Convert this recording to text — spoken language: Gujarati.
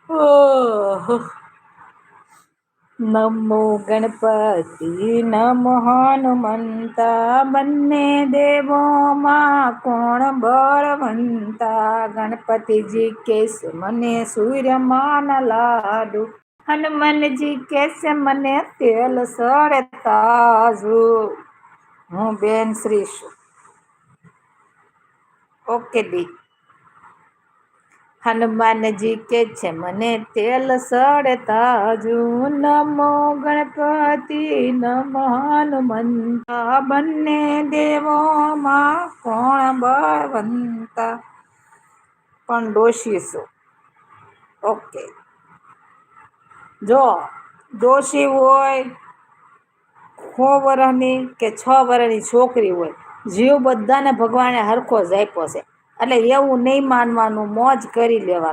ઓહ, નમો ગણપતિ નમો હનુમંતા, બંને દેવોમાં કોણ બળવંતા. ગણપતિજી કેસે મને સૂર્યમાન લાડુ, હનુમાનજી કેસે મને તેલ સળે તાજુ. હું બેન શ્રી છું. ઓકે દી. હનુમાનજી કે છે મને તેલ સળે તાજુ, નમો ગણપતિ નમો હનુમંતા, બંને દેવોમાં કોણ બળવંતા. પણ ડોશી છું. ઓકે. જો ડોશી હોય, 6 વર્ષની કે 6 વર્ષની છોકરી હોય, જીવ બધાને ભગવાને હરખો જ આપ્યો છે. એટલે એવું નહીં માનવાનું, મોજ કરી લેવાનું.